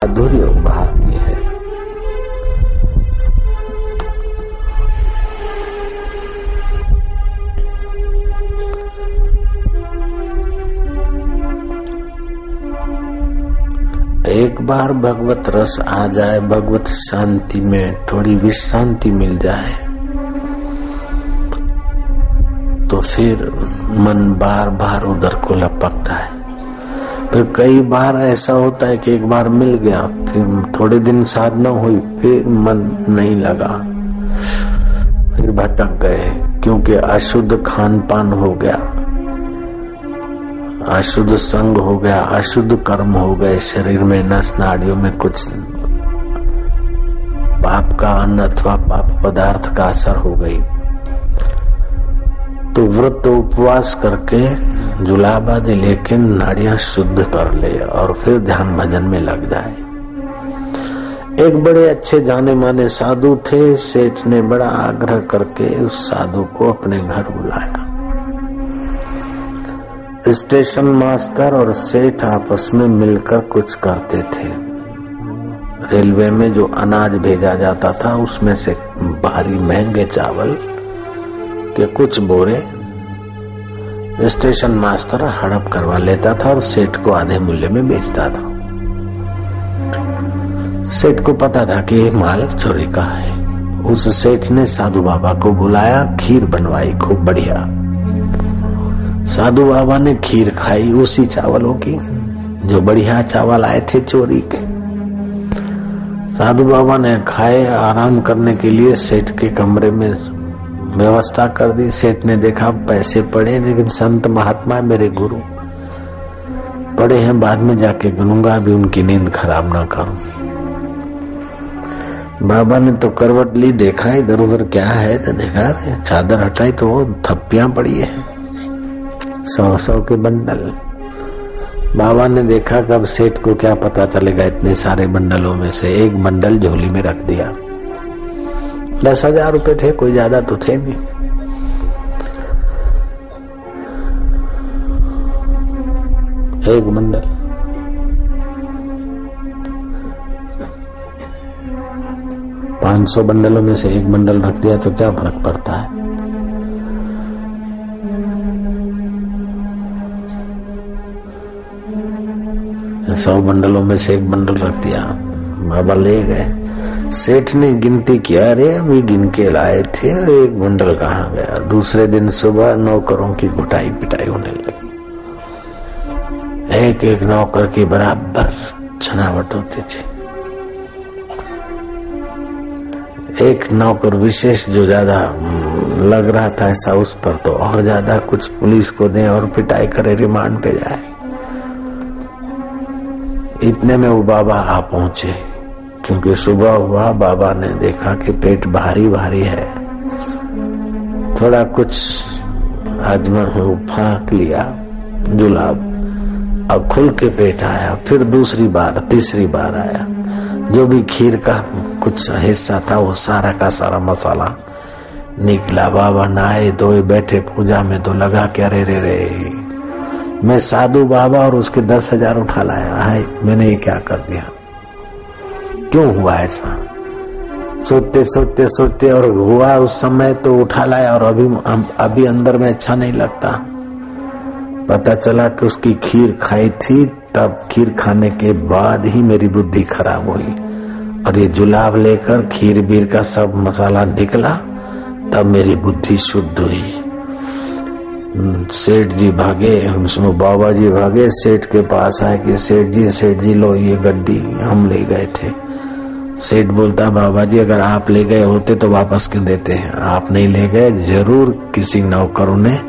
माधुर्य उभारती है। एक बार भगवत रस आ जाए, भगवत शांति में थोड़ी विश्रांति मिल जाए तो फिर मन बार बार उधर को लपकता है। फिर कई बार ऐसा होता है कि एक बार मिल गया, फिर थोड़े दिन साधना हुई, फिर मन नहीं लगा, फिर भटक गए, क्योंकि अशुद्ध खान पान हो गया, अशुद्ध संग हो गया, अशुद्ध कर्म हो गए, शरीर में नस नाड़ियों में कुछ पाप का अन्न अथवा पाप पदार्थ का असर हो गई। तो व्रत उपवास करके जुलाबा दे, लेकिन नाड़ियां शुद्ध कर ले और फिर ध्यान भजन में लग जाए। एक बड़े अच्छे जाने माने साधु थे। सेठ ने बड़ा आग्रह करके उस साधु को अपने घर बुलाया। स्टेशन मास्टर और सेठ आपस में मिलकर कुछ करते थे। रेलवे में जो अनाज भेजा जाता था उसमें से भारी महंगे चावल के कुछ बोरे स्टेशन मास्टर हड़प करवा लेता था और सेठ को आधे मूल्य में बेचता था। सेठ को पता था कि ये माल चोरी का है। उस सेठ ने साधु बाबा को बुलाया, खीर बनवाई खूब बढ़िया। साधु बाबा ने खीर खाई उसी चावलों की जो बढ़िया चावल आए थे चोरी के। साधु बाबा ने खाए। आराम करने के लिए सेठ के कमरे में व्यवस्था कर दी। सेठ ने देखा पैसे पड़े, लेकिन संत महात्मा मेरे गुरु पड़े हैं, बाद में जाके गिनूंगा, अभी उनकी नींद खराब ना करूं। बाबा ने तो करवट ली, देखा इधर उधर क्या है, तो देखा चादर हटाई तो वो थप्पियां पड़ी है, 100 के बंडल। बाबा ने देखा कब सेठ को क्या पता चलेगा, इतने सारे बंडलों में से एक बंडल झोली में रख दिया। 10,000 रुपए थे, कोई ज्यादा तो थे नहीं। एक बंडल 500 बंडलों में से एक बंडल रख दिया तो क्या फर्क पड़ता है। सौ बंडलों में से एक बंडल रख दिया। बाबा ले गए। सेठ ने गिनती किया, अरे अभी गिन के लाए थे, एक बंडल कहाँ गया। दूसरे दिन सुबह नौकरों की घुटाई पिटाई होने लगी। एक एक नौकर की बराबर छनावट होती थी। एक नौकर विशेष जो ज्यादा लग रहा था ऐसा, उस पर तो और ज्यादा कुछ पुलिस को दे और पिटाई करे, रिमांड पे जाए। इतने में वो बाबा आ पहुंचे, क्योंकि सुबह हुआ। बाबा ने देखा कि पेट भारी भारी है, थोड़ा कुछ आजमा फाँक लिया जुलाब, अब खुल के पेट आया। फिर दूसरी बार तीसरी बार आया। जो भी खीर का कुछ हिस्सा था वो सारा का सारा मसाला निकला। बाबा नहाए धोए बैठे पूजा में, तो लगा कि अरे रे रे, मैं साधु बाबा और उसके 10,000 उठा लाया है, मैंने ये क्या कर दिया, क्यों हुआ ऐसा। सोचते सोचते सोचते और हुआ उस समय तो उठा लाया, और अभी अंदर में अच्छा नहीं लगता। पता चला कि उसकी खीर खाई थी, तब खीर खाने के बाद ही मेरी बुद्धि खराब हुई, और ये जुलाब लेकर खीर बीर का सब मसाला निकला, तब मेरी बुद्धि शुद्ध हुई। सेठ जी भागे, उसमें बाबा जी भागे, सेठ के पास आए कि सेठ जी लो ये गड्डी हम ले गए थे। सेठ बोलता, बाबा जी अगर आप ले गए होते तो वापस क्यों देते हैं, आप नहीं ले गए, जरूर किसी नौकरों ने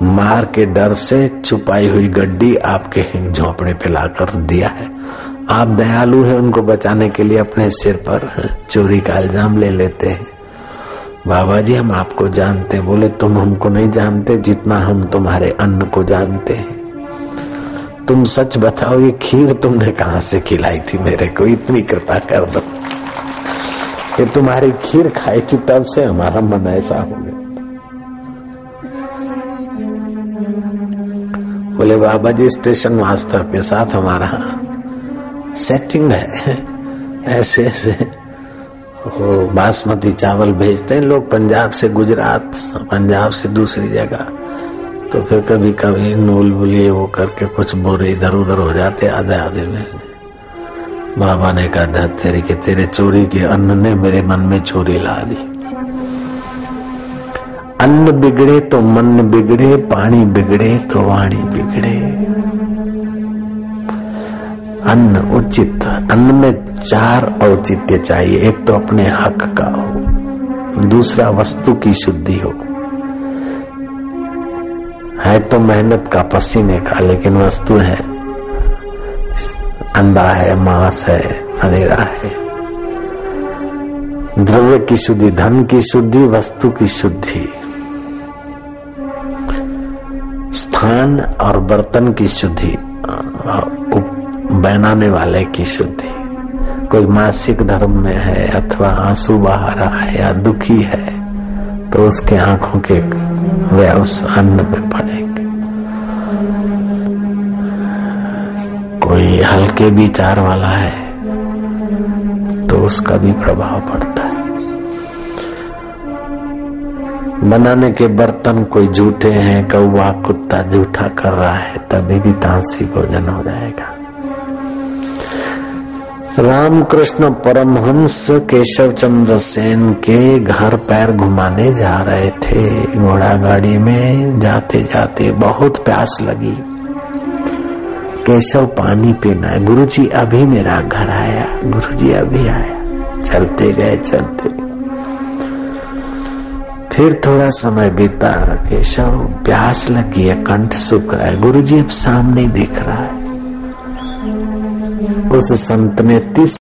मार के डर से छुपाई हुई गड्डी आपके झोंपड़े पे लाकर दिया है। आप दयालु हैं, उनको बचाने के लिए अपने सिर पर चोरी का इल्जाम ले लेते हैं। बाबा जी हम आपको जानते। बोले तुम हमको नहीं जानते जितना हम तुम्हारे अन्न को जानते हैं। तुम सच बताओ, ये खीर तुमने कहाँ से खिलाई थी मेरे को, इतनी कृपा कर दो। ये तुम्हारी खीर खाई थी, तब से हमारा मन ऐसा हो गया। बोले बाबा जी स्टेशन मास्टर के साथ हमारा सेटिंग है। ऐसे ऐसे वो बासमती चावल भेजते हैं लोग पंजाब से गुजरात, पंजाब से दूसरी जगह, तो फिर कभी कभी नूल बुलिए वो करके कुछ बोरे इधर उधर हो जाते आधे आधे में। बाबा ने कहा धर तेरी के तेरे चोरी के अन्न ने मेरे मन में चोरी ला दी। अन्न बिगड़े तो मन बिगड़े, पानी बिगड़े तो वाणी बिगड़े। अन्न उचित, अन्न में 4 औचित्य चाहिए। एक तो अपने हक का हो, दूसरा वस्तु की शुद्धि हो। है तो मेहनत का, पसीने का, लेकिन वस्तु है अंडा है, मांस है, मदिरा है। द्रव्य की शुद्धि, धन की शुद्धि, वस्तु की शुद्धि, स्थान और बर्तन की शुद्धि, बनाने वाले की शुद्धि। कोई मासिक धर्म में है अथवा आंसू बहा रहा है या दुखी है तो उसके आंखों के वे उस अन्न में पड़ेंगे। कोई हल्के विचार वाला है तो उसका भी प्रभाव पड़ता है। बनाने के बर्तन कोई झूठे हैं, कौवा कुत्ता झूठा कर रहा है, तभी भी तामसी भोजन हो जाएगा। रामकृष्ण परमहंस केशव चंद्र सेन के घर पैर घुमाने जा रहे थे। घोड़ा गाड़ी में जाते जाते बहुत प्यास लगी। केशव पानी पीना है। गुरुजी अभी मेरा घर आया, गुरुजी अभी आया। चलते गए चलते, फिर थोड़ा समय बीता। केशव प्यास लगी है, कंठ सूख रहा है, गुरुजी अब सामने दिख रहा है। उस संत ने 30